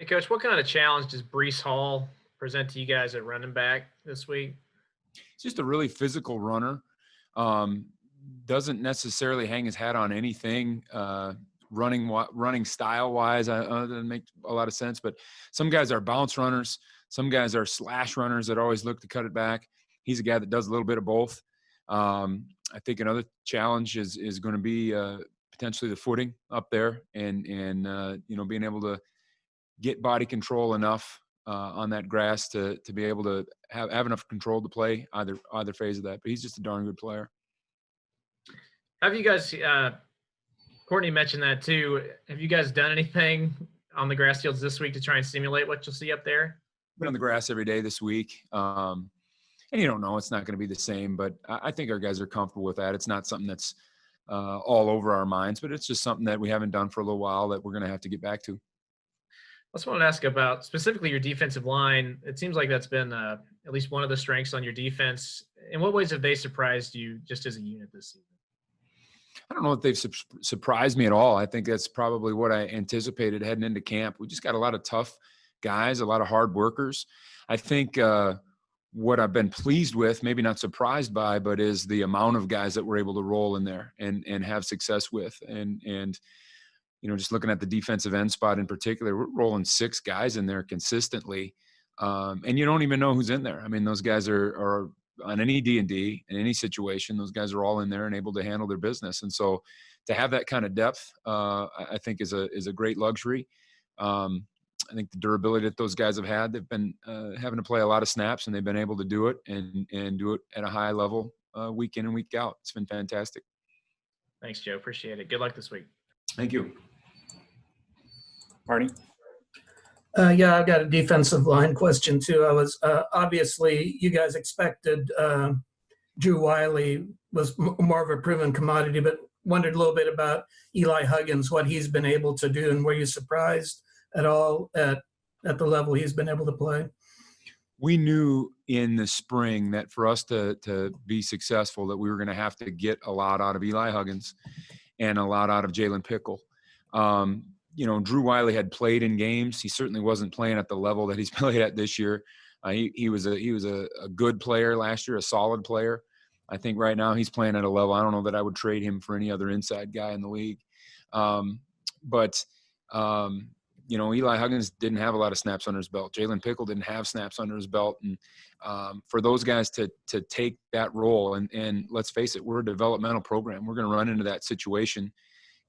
Coach, what kind of challenge does Brees Hall present to you guys at running back this week? He's just a really physical runner. Doesn't necessarily hang his hat on anything running style wise. Doesn't make a lot of sense. But some guys are bounce runners. Some guys are slash runners that always look to cut it back. He's a guy that does a little bit of both. I think another challenge is going to be potentially the footing up there and being able to get body control enough on that grass to be able to have enough control to play either phase of that. But he's just a darn good player. Have you guys, Courtney mentioned that too. Have you guys done anything on the grass fields this week to try and simulate what you'll see up there? Been on the grass every day this week. And you don't know, it's not going to be the same, but I think our guys are comfortable with that. It's not something that's all over our minds, but it's just something that we haven't done for a little while that we're going to have to get back to. I just wanted to ask about specifically your defensive line. It seems like that's been at least one of the strengths on your defense. In what ways have they surprised you just as a unit this season? I don't know if they've surprised me at all. I think that's probably what I anticipated heading into camp. We just got a lot of tough guys, a lot of hard workers. I think what I've been pleased with, maybe not surprised by, but is the amount of guys that we're able to roll in there and have success with. And just looking at the defensive end spot in particular, we're rolling 6 guys in there consistently. And you don't even know who's in there. I mean, those guys are on any D&D in any situation, those guys are all in there and able to handle their business. And so to have that kind of depth, I think is a great luxury. I think the durability that those guys have had, they've been having to play a lot of snaps, and they've been able to do it and do it at a high level week in and week out. It's been fantastic. Thanks, Joe. Appreciate it. Good luck this week. Thank you. Marty? Yeah, I've got a defensive line question too. I was obviously you guys expected Drew Wiley was more of a proven commodity, but wondered a little bit about Eli Huggins, what he's been able to do, and were you surprised at all at the level he's been able to play? We knew in the spring that for us to be successful that we were going to have to get a lot out of Eli Huggins and a lot out of Jalen Pickle. Drew Wiley had played in games. He certainly wasn't playing at the level that he's played at this year. He was a good player last year, a solid player. I think right now he's playing at a level. I don't know that I would trade him for any other inside guy in the league. Eli Huggins didn't have a lot of snaps under his belt. Jalen Pickle didn't have snaps under his belt. And for those guys to take that role, and let's face it, we're a developmental program. We're going to run into that situation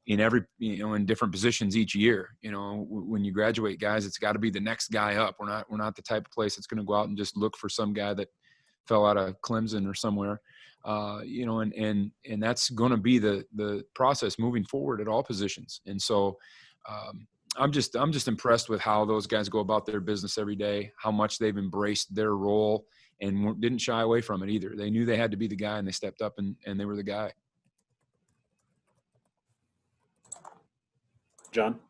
in in different positions each year. When you graduate guys, it's got to be the next guy up. We're not the type of place that's going to go out and just look for some guy that fell out of Clemson or somewhere. And that's going to be the process moving forward at all positions. And so I'm just impressed with how those guys go about their business every day, how much they've embraced their role and didn't shy away from it either. They knew they had to be the guy, and they stepped up and they were the guy. John?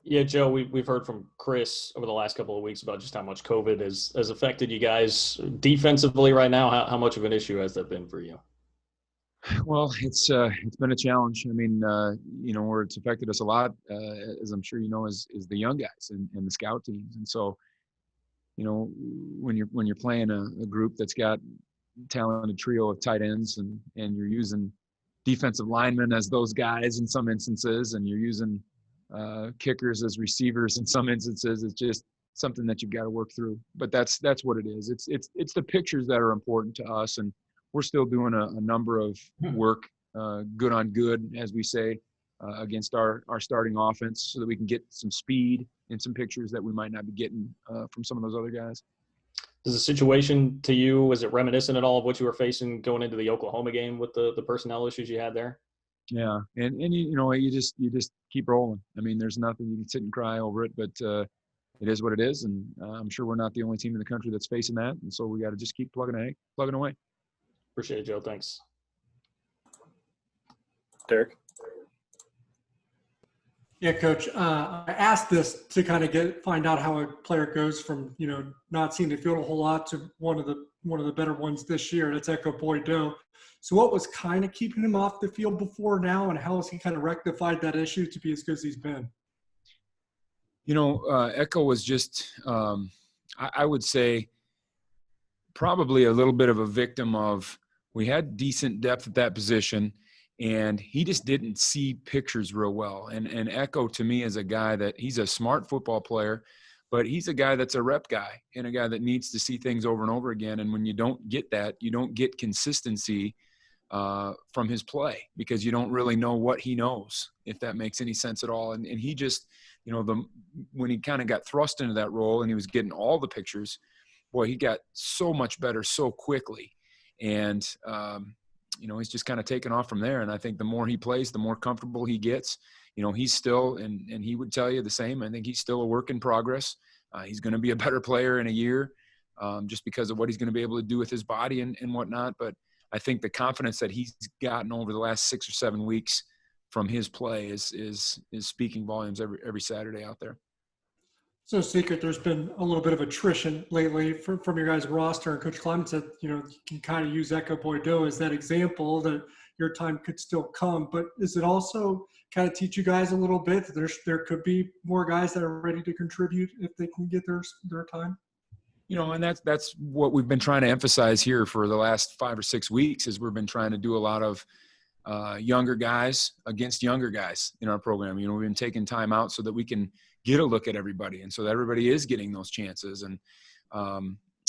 Yeah, Joe, we've heard from Chris over the last couple of weeks about just how much COVID has affected you guys defensively right now. How much of an issue has that been for you? Well, it's been a challenge. I mean, where it's affected us a lot, as I'm sure you know, is the young guys and the scout teams. And so, when you're playing a group that's got talented trio of tight ends and you're using defensive linemen as those guys in some instances, and you're using kickers as receivers in some instances, it's just something that you've got to work through. But that's what it is. It's the pictures that are important to us, and we're still doing a number of work, good on good, as we say, against our starting offense, so that we can get some speed and some pictures that we might not be getting from some of those other guys. Does the situation to you, was it reminiscent at all of what you were facing going into the Oklahoma game with the personnel issues you had there? Yeah, and you just keep rolling. I mean, there's nothing you can sit and cry over it, but it is what it is, and I'm sure we're not the only team in the country that's facing that, and so we got to just keep plugging away. Appreciate it, Joe. Thanks. Derek? Yeah, Coach. I asked this to kind of find out how a player goes from not seeing the field a whole lot to one of the better ones this year. That's Echo Boydo. So what was kind of keeping him off the field before now, and how has he kind of rectified that issue to be as good as he's been? Echo was just, I would say, probably a little bit of a victim of, we had decent depth at that position, and he just didn't see pictures real well. And Echo, to me, is a guy that he's a smart football player, but he's a guy that's a rep guy and a guy that needs to see things over and over again. And when you don't get that, you don't get consistency from his play, because you don't really know what he knows, if that makes any sense at all. And he just, when he kind of got thrust into that role and he was getting all the pictures, boy, he got so much better so quickly. And, he's just kind of taken off from there. And I think the more he plays, the more comfortable he gets. He's still, and he would tell you the same, I think he's still a work in progress. He's going to be a better player in a year, just because of what he's going to be able to do with his body and whatnot. But I think the confidence that he's gotten over the last 6 or 7 weeks from his play is speaking volumes every Saturday out there. It's no secret there's been a little bit of attrition lately from your guys' roster, and Coach Klanderman said, you can kind of use Echo Boydo as that example that your time could still come. But is it also kind of teach you guys a little bit that there could be more guys that are ready to contribute if they can get their time? And that's what we've been trying to emphasize here for the last 5 or 6 weeks, is we've been trying to do a lot of younger guys against younger guys in our program. We've been taking time out so that we can get a look at everybody, and so that everybody is getting those chances. And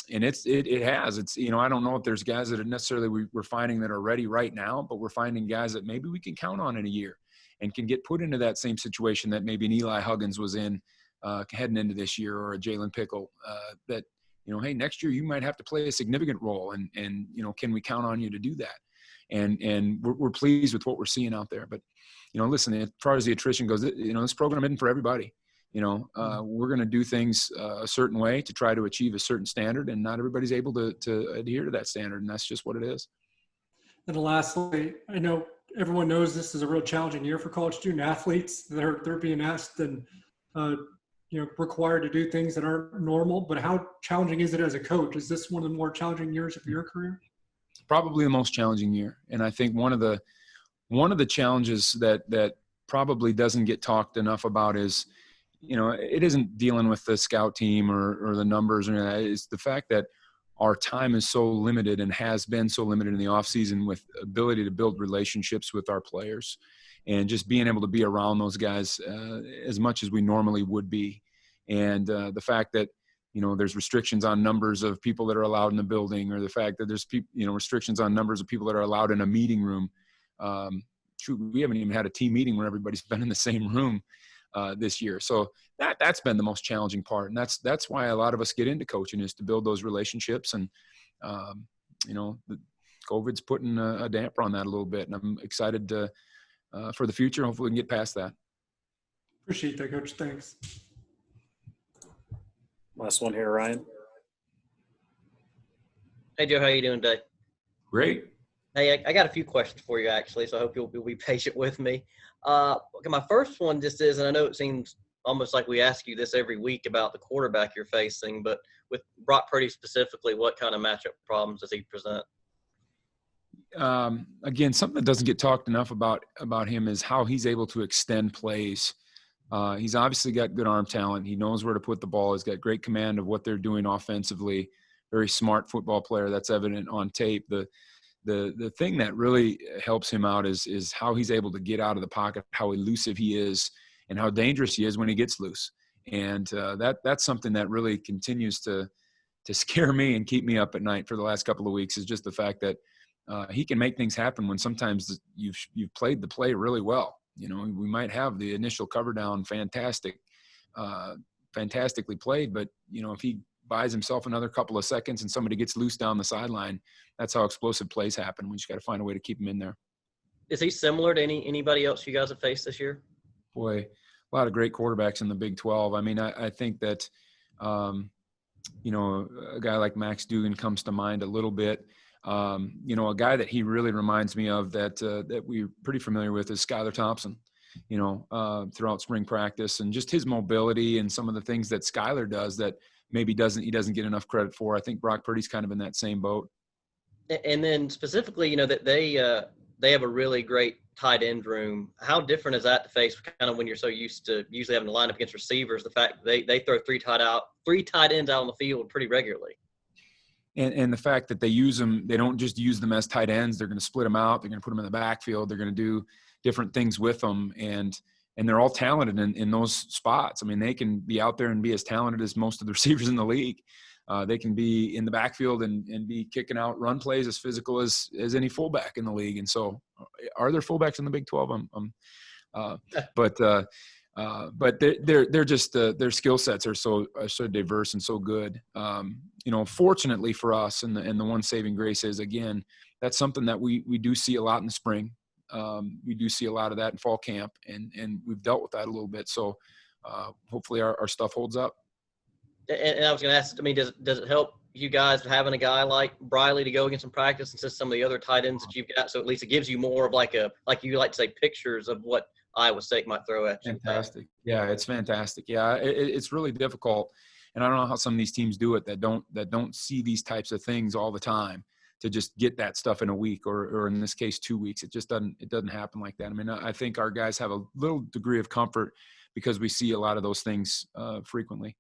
it has. I don't know if there's guys that are necessarily we're finding that are ready right now, but we're finding guys that maybe we can count on in a year and can get put into that same situation that maybe an Eli Huggins was in heading into this year, or a Jalen Pickle, that, hey, next year you might have to play a significant role, and can we count on you to do that? And we're pleased with what we're seeing out there. But, listen, as far as the attrition goes, this program isn't for everybody. We're going to do things a certain way to try to achieve a certain standard, and not everybody's able to adhere to that standard, and that's just what it is. And lastly, I know everyone knows this is a real challenging year for college student athletes. They're being asked and required to do things that aren't normal. But how challenging is it as a coach? Is this one of the more challenging years of your career? Probably the most challenging year. And I think one of the challenges that probably doesn't get talked enough about is, it isn't dealing with the scout team or the numbers or that. It's the fact that our time is so limited and has been so limited in the off season, with ability to build relationships with our players and just being able to be around those guys as much as we normally would be. And the fact that, there's restrictions on numbers of people that are allowed in the building, or the fact that there's restrictions on numbers of people that are allowed in a meeting room. We haven't even had a team meeting where everybody's been in the same room this year. So that's been the most challenging part. And that's why a lot of us get into coaching, is to build those relationships. And, COVID's putting a damper on that a little bit. And I'm excited for the future. Hopefully we can get past that. Appreciate that, Coach. Thanks. Last one here, Ryan. Hey, Joe, how you doing today? Great. Hey, I got a few questions for you, actually, so I hope you'll be patient with me. Okay, my first one just is, and I know it seems almost like we ask you this every week about the quarterback you're facing, but with Brock Purdy specifically, what kind of matchup problems does he present? Again, something that doesn't get talked enough about him is how he's able to extend plays. He's obviously got good arm talent. He knows where to put the ball. He's got great command of what they're doing offensively. Very smart football player. That's evident on tape. The thing that really helps him out is how he's able to get out of the pocket, how elusive he is, and how dangerous he is when he gets loose. And that's something that really continues to scare me and keep me up at night for the last couple of weeks, is just the fact that he can make things happen when sometimes you've played the play really well. We might have the initial cover down fantastically played, but if he buys himself another couple of seconds and somebody gets loose down the sideline, that's how explosive plays happen. We just got to find a way to keep him in there. Is he similar to anybody else you guys have faced this year? Boy, a lot of great quarterbacks in the Big 12. I mean, I think that, a guy like Max Dugan comes to mind a little bit. A guy that he really reminds me of that we're pretty familiar with is Skylar Thompson, throughout spring practice, and just his mobility and some of the things that Skylar does that maybe he doesn't get enough credit for. I think Brock Purdy's kind of in that same boat. And then specifically, that they have a really great tight end room. How different is that to face kind of when you're so used to usually having to line up against receivers? The fact that they throw three tight ends out on the field pretty regularly. And the fact that they use them, they don't just use them as tight ends. They're going to split them out. They're going to put them in the backfield. They're going to do different things with them. And they're all talented in those spots. I mean, they can be out there and be as talented as most of the receivers in the league. They can be in the backfield and be kicking out run plays as physical as any fullback in the league. And so are there fullbacks in the Big 12? But they're just their skill sets are so diverse and so good. Fortunately for us, and the one saving grace is, again, that's something that we do see a lot in the spring. We do see a lot of that in fall camp, and we've dealt with that a little bit. So hopefully our stuff holds up. And I was going to ask, I mean, does it help you guys having a guy like Briley to go against in practice instead of some of the other tight ends that you've got? So at least it gives you more of like you like to say, pictures of what Iowa State might throw at you. Fantastic. Yeah, it's fantastic. Yeah, it's really difficult. And I don't know how some of these teams do it that don't see these types of things all the time, to just get that stuff in a week or in this case 2 weeks. It just doesn't happen like that. I mean, I think our guys have a little degree of comfort because we see a lot of those things frequently.